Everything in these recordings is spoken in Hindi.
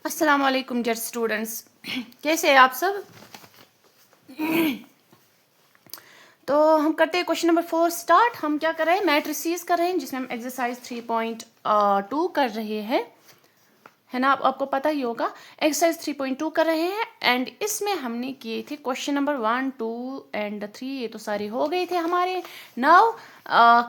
अस्सलाम वालेकुम डियर स्टूडेंट्स। कैसे हैं आप सब? तो हम करते हैं क्वेश्चन नंबर 4 स्टार्ट। हम क्या कर रहे हैं, मैट्रिसेस कर रहे हैं, जिसमें हम एक्सरसाइज 3.2 कर रहे हैं, है ना। आपको पता ही होगा एक्सरसाइज 3.2 कर रहे हैं। एंड इसमें हमने किए थे क्वेश्चन नंबर 1, 2 एंड 3, ये तो सारे हो गए थे हमारे। Now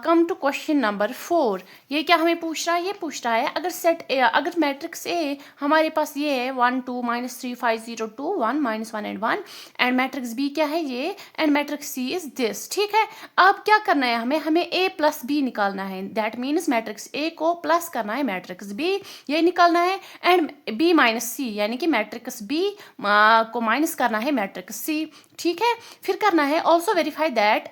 come to question number 4। ये क्या हमें पूछ रहा है? ये पूछ रहा है अगर सेट ए, अगर मैट्रिक्स ए हमारे पास ये है 1 2 -3 5 0 2 1 -1 एंड 1, एंड मैट्रिक्स बी क्या है ये, and matrix C is this. ठीक है, अब क्या करना है हमें ए प्लस बी निकालना है। दैट मीन्स मैट्रिक्स ए को प्लस करना है मैट्रिक्स बी, ये निकालना है। एंड बी माइनस सी यानी कि मैट्रिक्स बी को माइनस करना है मैट्रिक्स सी। ठीक है, फिर करना है also verify that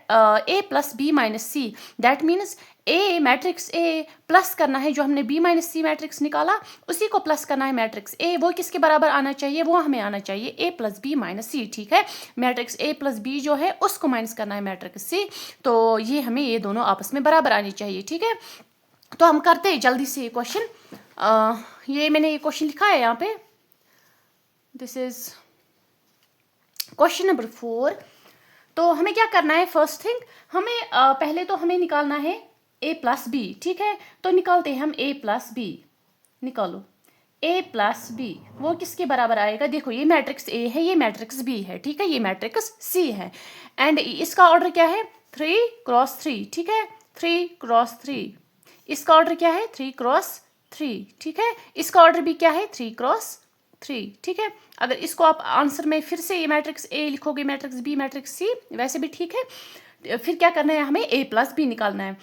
A plus B minus C. That means A matrix A plus करना है, जो हमने बी माइनस सी मैट्रिक्स निकाला उसी को प्लस करना है मैट्रिक्स ए। वो किसके बराबर आना चाहिए? वो हमें आना चाहिए ए प्लस बी माइनस सी। ठीक है, मैट्रिक्स ए प्लस बी जो है उसको माइनस करना है मैट्रिक्स सी। तो ये हमें ये दोनों आपस में बराबर आनी चाहिए। ठीक है, तो हम करते हैं जल्दी से ये क्वेश्चन। ये मैंने ये क्वेश्चन लिखा है यहाँ पे। This is question number 4। तो हमें क्या करना है, फर्स्ट थिंग हमें पहले तो हमें निकालना है ए प्लस बी। ठीक है, तो निकालते हैं हम ए प्लस बी। निकालो ए प्लस बी, वो किसके बराबर आएगा? देखो ये मैट्रिक्स ए है, ये मैट्रिक्स बी है। ठीक है, ये मैट्रिक्स सी है। एंड इसका ऑर्डर क्या है? 3 क्रॉस 3। ठीक है, 3 क्रॉस 3। इसका ऑर्डर क्या है? 3 क्रॉस 3। ठीक है, इसका ऑर्डर भी क्या है? 3 क्रॉस 3। ठीक है, अगर इसको आप आंसर में फिर से ये मैट्रिक्स ए लिखोगे, मैट्रिक्स बी, मैट्रिक्स सी, वैसे भी ठीक है। फिर क्या करना है, हमें ए प्लस बी निकालना है।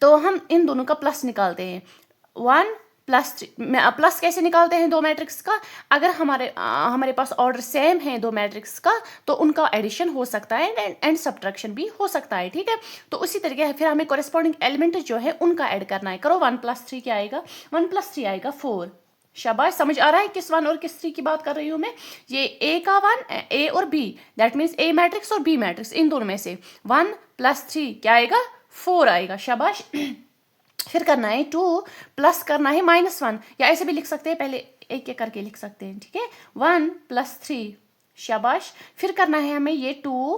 तो हम इन दोनों का प्लस निकालते हैं। 1 प्लस 3। प्लस कैसे निकालते हैं दो मैट्रिक्स का? अगर हमारे पास ऑर्डर सेम है दो मैट्रिक्स का, तो उनका एडिशन हो सकता है एंड सब्ट्रैक्शन भी हो सकता है। ठीक है, तो उसी तरीके फिर हमें कॉरेस्पॉन्डिंग एलिमेंट जो है उनका ऐड करना है। करो 1 + 3 क्या आएगा? 1 + 3 आएगा 4। शाबाश, समझ आ रहा है किस 1 और किस 3 की बात कर रही हूँ मैं। ये ए का 1, ए और B, that means A matrix और बी मैट्रिक्स, इन दोनों में से 1 + 3 क्या आएगा? 4 आएगा। शाबाश। फिर करना है 2 प्लस करना है -1, या ऐसे भी लिख सकते हैं, पहले एक एक करके लिख सकते हैं। ठीक है, 1 + 3। शाबाश। फिर करना है हमें ये 2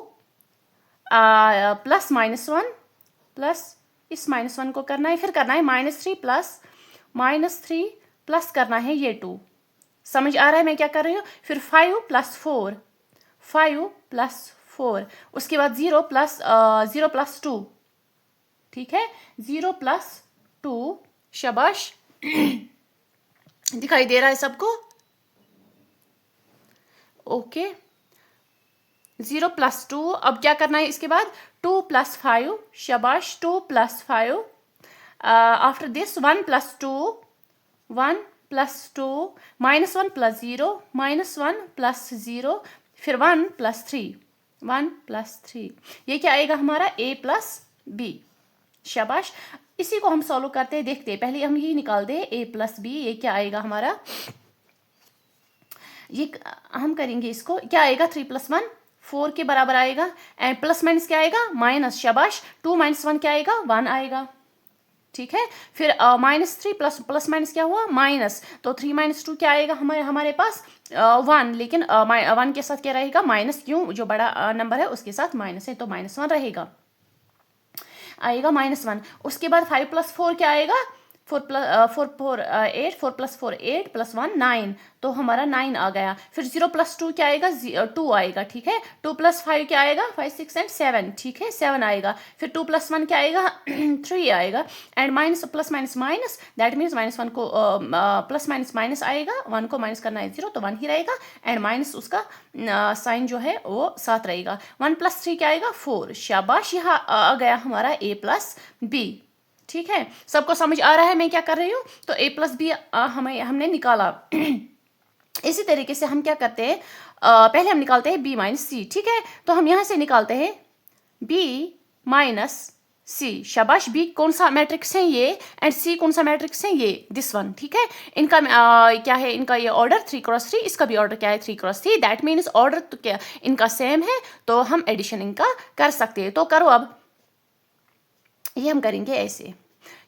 प्लस -1 प्लस इस -1 को करना है। फिर करना है -3 प्लस -3 प्लस करना है ये 2। समझ आ रहा है मैं क्या कर रही हूँ? फिर 5 + 4, 5 + 4, उसके बाद 0 + 2। ठीक है, 0 + 2। शाबाश। दिखाई दे रहा है सबको? ओके, 0 + 2। अब क्या करना है इसके बाद? 2 + 5। शाबाश, 2 + 5। आफ्टर दिस 1 + 2, 1 + 2, -1 + 0, -1 + 0, फिर 1 + 3, 1 + 3। ये क्या आएगा हमारा? a + b। शाबाश। इसी को हम सॉल्व करते हैं, देखते हैं। पहले हम ये निकालते हैं a + b, ये क्या आएगा हमारा? ये हम करेंगे इसको, क्या आएगा? 3 + 1 4 के बराबर आएगा। एंड प्लस माइनस क्या आएगा? माइनस। शाबाश, 2 - 1 क्या आएगा? 1 आएगा। ठीक है, फिर -3 प्लस माइनस क्या हुआ? माइनस। तो 3 - 2 क्या आएगा हमारे पास? 1। लेकिन 1 के साथ क्या रहेगा? माइनस। क्यों? जो बड़ा नंबर है उसके साथ माइनस है, तो -1 रहेगा, आएगा -1। उसके बाद 5 + 4 क्या आएगा? 4 + 8, 4 + 4 8 + 1 9, तो हमारा 9 आ गया। फिर 0 + 2 क्या आएगा? 2 आएगा। ठीक है, 2 + 5 क्या आएगा? 5 6 एंड 7। ठीक है, 7 आएगा। फिर 2 + 1 क्या आएगा? 3 आएगा। And minus plus minus minus, that means -1 को प्लस माइनस माइनस आएगा, 1 को माइनस करना है 0, तो 1 ही रहेगा। एंड माइनस उसका साइन जो है वो 7 रहेगा। 1 + 3 क्या आएगा? 4। शाबाश, यहाँ आ गया हमारा a + b। ठीक है, सबको समझ आ रहा है मैं क्या कर रही हूँ? तो a + b हमने निकाला। इसी तरीके से हम क्या करते हैं, पहले हम निकालते हैं b - c। ठीक है, तो हम यहाँ से निकालते हैं b - c। शाबाश, b कौन सा मैट्रिक्स है? ये। एंड c कौन सा मैट्रिक्स है? ये, दिस वन। ठीक है, इनका क्या है? इनका ये ऑर्डर 3 × 3, इसका भी ऑर्डर क्या है? 3 × 3। दैट मीन्स ऑर्डर तो क्या इनका सेम है, तो हम एडिशन इनका कर सकते हैं। तो करो अब, ये हम करेंगे ऐसे।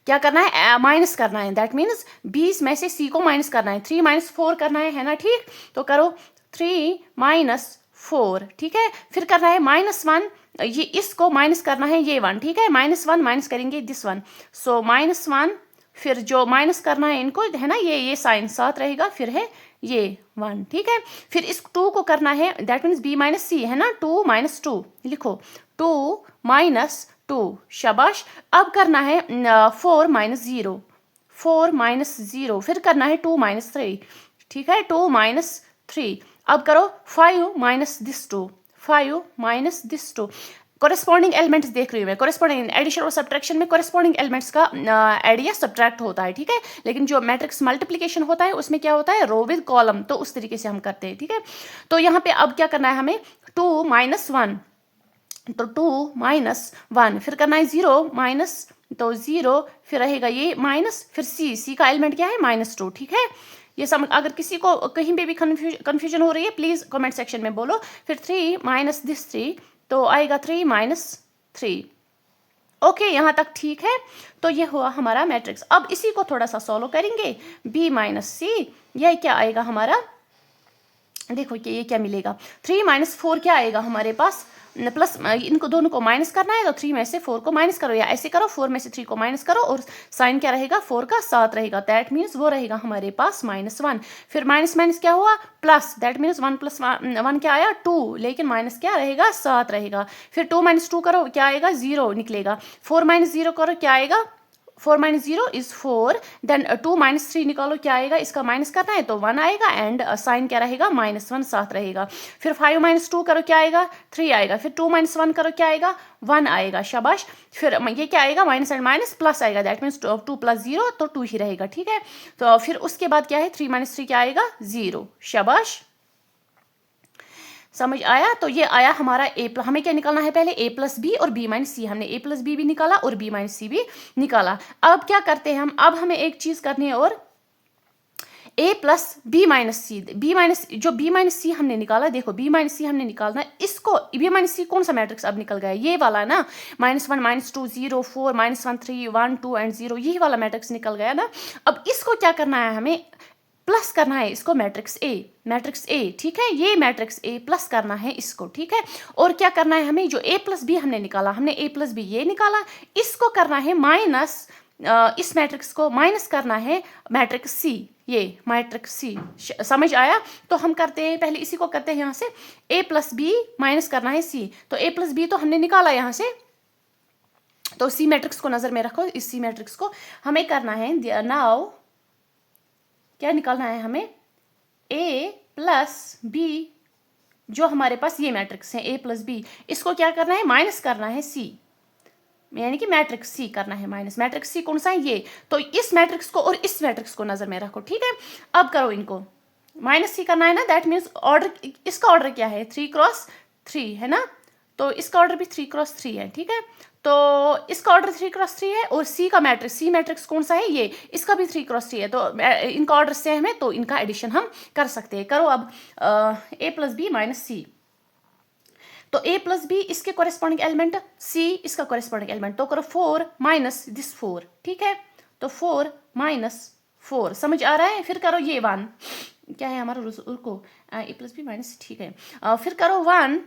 क्या करना है, माइनस करना है, दैट मीन्स 20 में से सी को माइनस करना है, 3 - 4 करना है ना, ठीक। तो करो 3 - 4, ठीक है। फिर करना है -1, ये इसको माइनस करना है ये 1, ठीक है। -1 माइनस करेंगे दिस 1, सो -1, फिर जो माइनस करना है इनको है ना, ये साइन साथ रहेगा, फिर है ये 1, ठीक है। फिर इस 2 को करना है, दैट मीन्स b - c है ना, 2 - 2 लिखो, 2 - 2, शाबाश। अब करना है 4 - 0, 4 - 0, फिर करना है 2 - 3, ठीक है, 2 - 3। अब करो 5 - दिस 2, 5 - दिस 2। कोरेस्पॉन्डिंग एलिमेंट्स देख रही हूँ मैं, कोरेस्पॉन्डिंग एडिशन और सब्ट्रैक्शन में कोरेस्पॉन्डिंग एलिमेंट्स का एड या सब्ट्रैक्ट होता है, ठीक है। लेकिन जो मैट्रिक्स मल्टीप्लिकेशन होता है उसमें क्या होता है, रो विद कॉलम, तो उस तरीके से हम करते हैं, ठीक है। तो यहाँ पे अब क्या करना है हमें, 2 - 1, तो 2 - 1, फिर करना है 0 माइनस, तो 0, फिर रहेगा ये माइनस, फिर सी का एलिमेंट क्या है, -2, ठीक है। ये समझ, अगर किसी को कहीं पे भी कंफ्यूजन हो रही है प्लीज कमेंट सेक्शन में बोलो। फिर 3 - दिस 3, तो आएगा 3 - 3। ओके, यहाँ तक ठीक है। तो ये हुआ हमारा मैट्रिक्स। अब इसी को थोड़ा सा सॉल्व करेंगे, b - c, यह क्या आएगा हमारा, देखो कि ये क्या मिलेगा, 3 - 4 क्या आएगा हमारे पास, प्लस, इनको दोनों को माइनस करना है, तो 3 में से 4 को माइनस करो, या ऐसे करो 4 में से 3 को माइनस करो, और साइन क्या रहेगा, 4 का 7 रहेगा, दैट मीन्स वो रहेगा हमारे पास -1। फिर माइनस माइनस क्या हुआ, प्लस, दैट मीन्स 1 + 1 क्या आया, 2, लेकिन माइनस क्या रहेगा, 7 रहेगा। फिर 2 - 2 करो, क्या आएगा, 0 निकलेगा। 4 - 0 करो, क्या आएगा, 4 - 0 इज 4, देन 2 - 3 निकालो, क्या आएगा, इसका माइनस करना है तो 1 आएगा, एंड साइन क्या रहेगा, -1 साथ रहेगा। फिर 5 - 2 करो, क्या आएगा, 3 आएगा। फिर 2 - 1 करो, क्या आएगा, 1 आएगा, शाबाश। फिर ये क्या आएगा, माइनस एंड माइनस प्लस आएगा, दैट मीन्स 2 + 0, तो 2 ही रहेगा, ठीक है। तो फिर उसके बाद क्या है, 3 - 3 क्या आएगा, 0, शाबाश। समझ आया। तो ये आया हमारा हमें क्या निकालना है, पहले a + b और b - c, हमने a + b भी निकाला और b - c भी निकाला। अब क्या करते हैं हम, अब हमें एक चीज करनी है, और a + b - c, जो b - c हमने निकाला, देखो b - c हमने निकालना, इसको b - c कौन सा मैट्रिक्स अब निकल गया, ये वाला ना, -1 -2 0 4 -1 3 1 2 एंड 0, यही वाला मैट्रिक्स निकल गया ना। अब इसको क्या करना है, हमें प्लस करना है इसको मैट्रिक्स ए, ठीक है, ये मैट्रिक्स ए प्लस करना है इसको, ठीक है। और क्या करना है हमें, जो a + b हमने निकाला, हमने a + b ये निकाला, इसको करना है माइनस, इस मैट्रिक्स को माइनस करना है मैट्रिक्स सी, ये मैट्रिक्स सी, समझ आया। तो हम करते हैं, पहले इसी को करते हैं, यहाँ से a + b माइनस करना है c, तो a + b तो हमने निकाला यहाँ से, तो सी मैट्रिक्स को नजर में रखो, इस सी मैट्रिक्स को हमें करना है, नाउ क्या निकालना है हमें, a + b, जो हमारे पास ये मैट्रिक्स है a + b, इसको क्या करना है, माइनस करना है c, यानी कि मैट्रिक्स सी करना है माइनस, मैट्रिक्स सी कौन सा है, ये। तो इस मैट्रिक्स को और इस मैट्रिक्स को नजर में रखो, ठीक है। अब करो इनको -c करना है ना, दैट मीन्स ऑर्डर, इसका ऑर्डर क्या है, 3 × 3 है ना, तो इसका ऑर्डर भी 3 × 3 है, ठीक है। तो इसका ऑर्डर 3 × 3 है, और सी मैट्रिक्स कौन सा है, ये, इसका भी 3 × 3 है, तो इनका ऑर्डर सेम है, तो इनका एडिशन हम कर सकते हैं। करो अब a + b - c, तो a + b इसके कोरेस्पॉन्डिंग एलिमेंट, c इसका कोरेस्पॉन्डिंग एलिमेंट, तो करो 4 - दिस 4, ठीक है। तो 4 - 4, समझ आ रहा है। फिर करो ये 1, क्या है हमारा, रुको, a + b - ठीक है। फिर करो 1,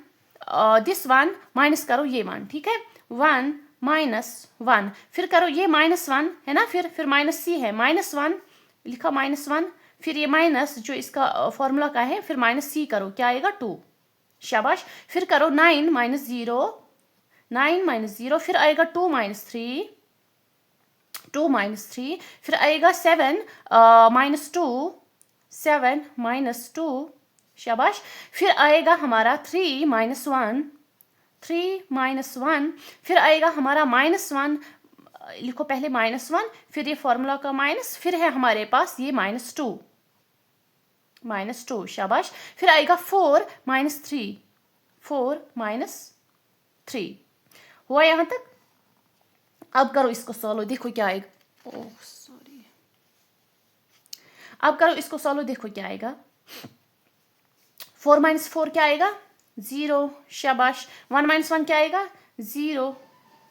दिस 1 माइनस करो ये 1, ठीक है, 1 - 1, फिर करो ये -1 है ना, फिर -c है, -1 लिखा, -1, फिर ये माइनस जो इसका फॉर्मूला का है, फिर -c करो, क्या आएगा, 2, शाबाश। फिर करो 9 - 0, 9 - 0, फिर आएगा 2 - 3, 2 - 3, फिर आएगा 7 - 2, 7 - 2, शाबाश। फिर आएगा हमारा 3 - 1, 3 - 1, फिर आएगा हमारा -1, लिखो पहले -1, फिर ये फॉर्मूला का माइनस, फिर है हमारे पास ये -2, शाबाश। फिर आएगा 4 - 3, 4 - 3, हुआ यहाँ तक। अब करो इसको सॉल्व, देखो क्या आएगा, ओह सॉरी, अब करो इसको सॉल्व, देखो क्या आएगा, 4 - 4 क्या आएगा, 0, शाबाश। 1 - 1 क्या आएगा, 0,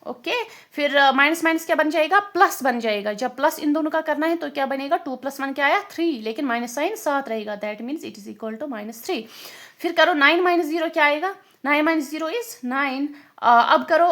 ओके फिर माइनस माइनस क्या बन जाएगा, प्लस बन जाएगा। जब प्लस इन दोनों का करना है तो क्या बनेगा, 2 + 1 क्या आया 3, लेकिन माइनस साइन साथ रहेगा, that means it is equal to -3। फिर करो 9 - 0 क्या आएगा, 9 - 0 इज 9। अब करो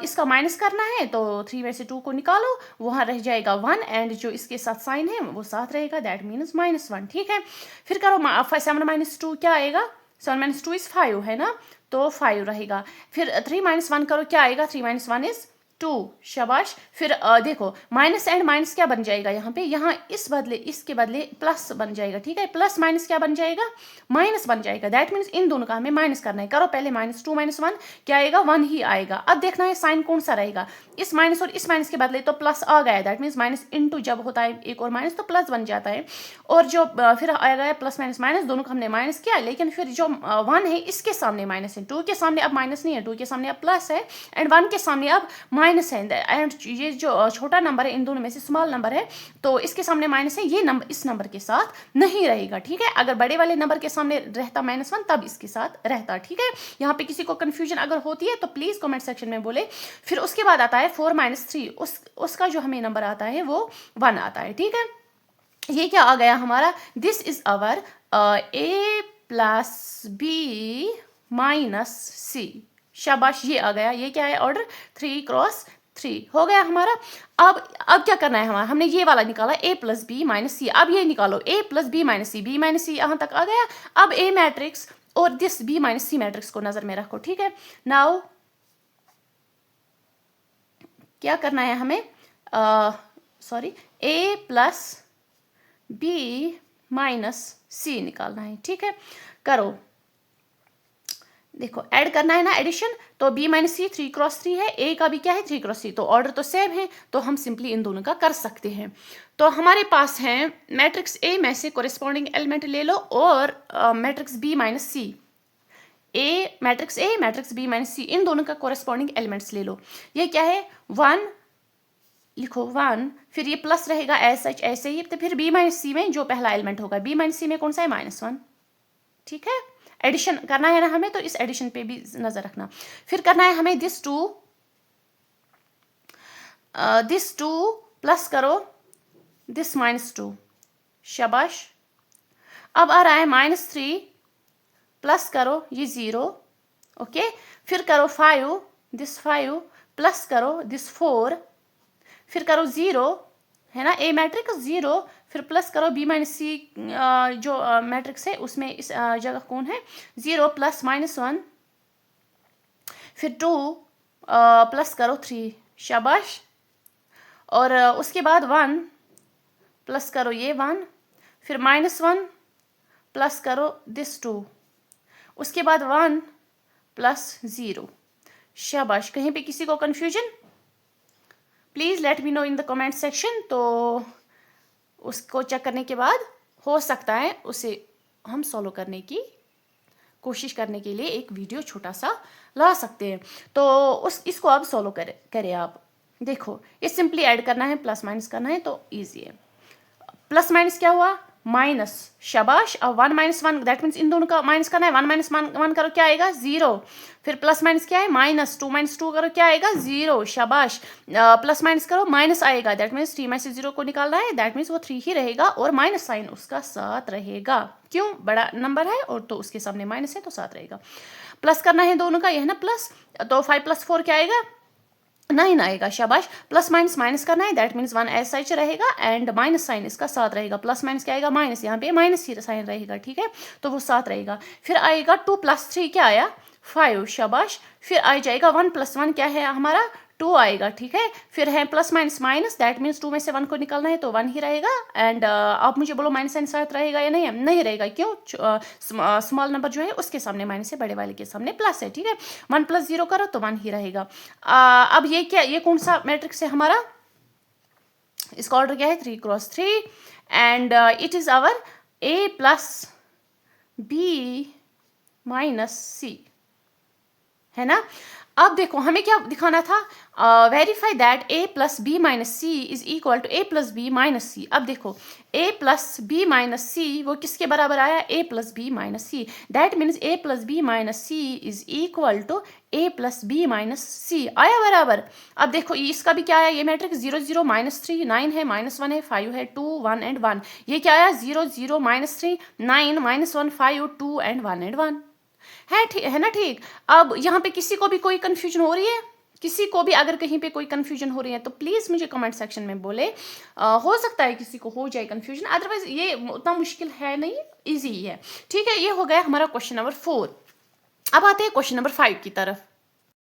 इसका माइनस करना है तो 3 में से 2 को निकालो, वहाँ रह जाएगा 1 एंड जो इसके साथ साइन है वो साथ रहेगा, दैट मीन्स -1। ठीक है फिर करो 7 - 2 क्या आएगा, 7 - 2 इज 5 है ना, तो 5 रहेगा। फिर 3 - 1 करो क्या आएगा, 3 - 1 इज 2, शाबाश। फिर देखो माइनस एंड माइनस क्या बन जाएगा यहाँ पे, यहाँ इसके बदले प्लस बन जाएगा। ठीक है प्लस माइनस क्या बन जाएगा, माइनस बन जाएगा, दैट मीन्स इन दोनों का हमें माइनस करना है। करो पहले -2 - 1 क्या आएगा, 1 ही आएगा। अब देखना है साइन कौन सा रहेगा, इस माइनस और इस माइनस के बदले तो प्लस आ गया, दैट मीन्स माइनस इंटू जब होता है एक और माइनस तो प्लस बन जाता है। और जो फिर आ गया प्लस माइनस माइनस, दोनों का हमने माइनस किया, लेकिन फिर जो 1 है इसके सामने माइनस है, 2 के सामने अब माइनस नहीं है, 2 के सामने अब प्लस है एंड 1 के सामने अब माइनस है। एंड ये जो छोटा नंबर है इन दोनों में से स्मॉल नंबर है तो इसके सामने माइनस है, ये नंबर इस नंबर के साथ नहीं रहेगा। ठीक है अगर बड़े वाले नंबर के सामने रहता -1 तब इसके साथ रहता। ठीक है यहाँ पे किसी को कंफ्यूजन अगर होती है तो प्लीज कमेंट सेक्शन में बोले। फिर उसके बाद आता है 4 - 3, उसका जो हमें नंबर आता है वो 1 आता है। ठीक है ये क्या आ गया हमारा, this is our a + b - c, शाबाश ये आ गया। ये क्या है ऑर्डर, 3 × 3 हो गया हमारा। अब क्या करना है हमारा, हमने ये वाला निकाला a + b - c, अब ये निकालो a + b - c, b - c यहाँ तक आ गया। अब a मैट्रिक्स और दिस b - c मैट्रिक्स को नजर में रखो। ठीक है नाउ क्या करना है हमें, सॉरी a + b - c निकालना है। ठीक है करो देखो ऐड करना है ना एडिशन, तो b - c 3 × 3 है, a का भी क्या है 3 × 3, तो ऑर्डर तो सेम है तो हम सिंपली इन दोनों का कर सकते हैं। तो हमारे पास है मैट्रिक्स a में से कोरिस्पॉन्डिंग एलिमेंट ले लो और matrix b - c, matrix a matrix b - c इन दोनों का कोरिस्पॉन्डिंग एलिमेंट्स ले लो। ये क्या है 1 लिखो 1, फिर ये प्लस रहेगा ऐसे ही, तो फिर b - c में जो पहला एलिमेंट होगा b - c में कौन सा है -1। ठीक है एडिशन करना है ना हमें, तो इस एडिशन पे भी नजर रखना। फिर करना है हमें दिस टू प्लस करो दिस -2, शाबाश। अब आ रहा है -3 प्लस करो ये 0, ओके। फिर करो 5 दिस 5 प्लस करो दिस 4, फिर करो 0 है ना a मैट्रिक्स 0, फिर प्लस करो b - c जो मैट्रिक्स है उसमें इस जगह कौन है 0 प्लस -1, फिर 2 प्लस करो 3, शाबाश। और उसके बाद 1 प्लस करो ये 1, फिर -1 प्लस करो दिस 2, उसके बाद 1 प्लस 0, शाबाश। कहीं पे किसी को confusion please let me know in the comment section, तो उसको चेक करने के बाद हो सकता है उसे हम सॉल्व करने की कोशिश करने के लिए एक वीडियो छोटा सा ला सकते हैं। तो इसको अब सॉल्व करें आप। देखो ये सिंपली ऐड करना है, प्लस माइनस करना है तो ईजी है। प्लस माइनस क्या हुआ माइनस, शाबाश। अब 1 - 1 दैट मीन्स इन दोनों का माइनस करना है, 1 - 1 करो क्या आएगा 0, फिर प्लस माइनस क्या है -2 - 2 करो क्या आएगा 0, शाबाश। प्लस माइनस करो माइनस आएगा, दैट मीन्स 3 में से 0 को निकालना है, दैट मीन्स वो 3 ही रहेगा और माइनस साइन उसका साथ रहेगा, क्यों बड़ा नंबर है और तो उसके सामने माइनस है तो साथ रहेगा। प्लस करना है दोनों का, यह ना प्लस, तो 5 + 4 क्या आएगा 9 आएगा, शाबाश। प्लस माइनस माइनस करना है, दैट मीन्स 1 ऐसा ही रहेगा एंड माइनस साइन इसका साथ रहेगा। प्लस माइनस क्या आएगा माइनस, यहाँ पे माइनस ही साइन रहेगा, ठीक है तो वो साथ रहेगा। फिर आएगा 2 + 3 क्या आया 5, शाबाश। फिर आ जाएगा 1 + 1 क्या है हमारा 2 आएगा, ठीक है। फिर है plus minus minus, that means 2 में से 1 को निकालना है तो 1 ही रहेगा एंड आप मुझे बोलो माइनस साइन साथ रहेगा या नहीं, नहीं रहेगा, क्यों स्मॉल नंबर जो है उसके सामने माइनस है, बड़े वाले के सामने प्लस है, ठीक है। 1 + 0 करो तो 1 ही रहेगा। अब ये क्या, ये कौन सा मैट्रिक्स है हमारा, इसका ऑर्डर क्या है 3 × 3 and it is our a + b - c है ना। अब देखो हमें क्या दिखाना था, verify that a plus B minus C is equal to a plus B minus C. अब देखो a plus B minus C वो किसके बराबर आया, a plus B minus C. That means a plus B minus C is equal to a plus B minus C, आया बराबर। अब देखो इसका भी क्या आया, ये मैट्रिक्स 0 0 -3 9 है, -1 है, 5 है, 2 1 एंड 1। ये क्या आया 0 0 -3 9 -1 5 2 एंड 1 एंड 1 है ना। ठीक, अब यहाँ पे किसी को भी कोई कंफ्यूजन हो रही है, किसी को भी अगर कहीं पे कोई कंफ्यूजन हो रही है तो प्लीज़ मुझे कमेंट सेक्शन में बोले। हो सकता है किसी को हो जाए कंफ्यूजन, अदरवाइज ये उतना मुश्किल है नहीं, इजी ही है। ठीक है, ये हो गया हमारा क्वेश्चन नंबर 4। अब आते हैं क्वेश्चन नंबर 5 की तरफ।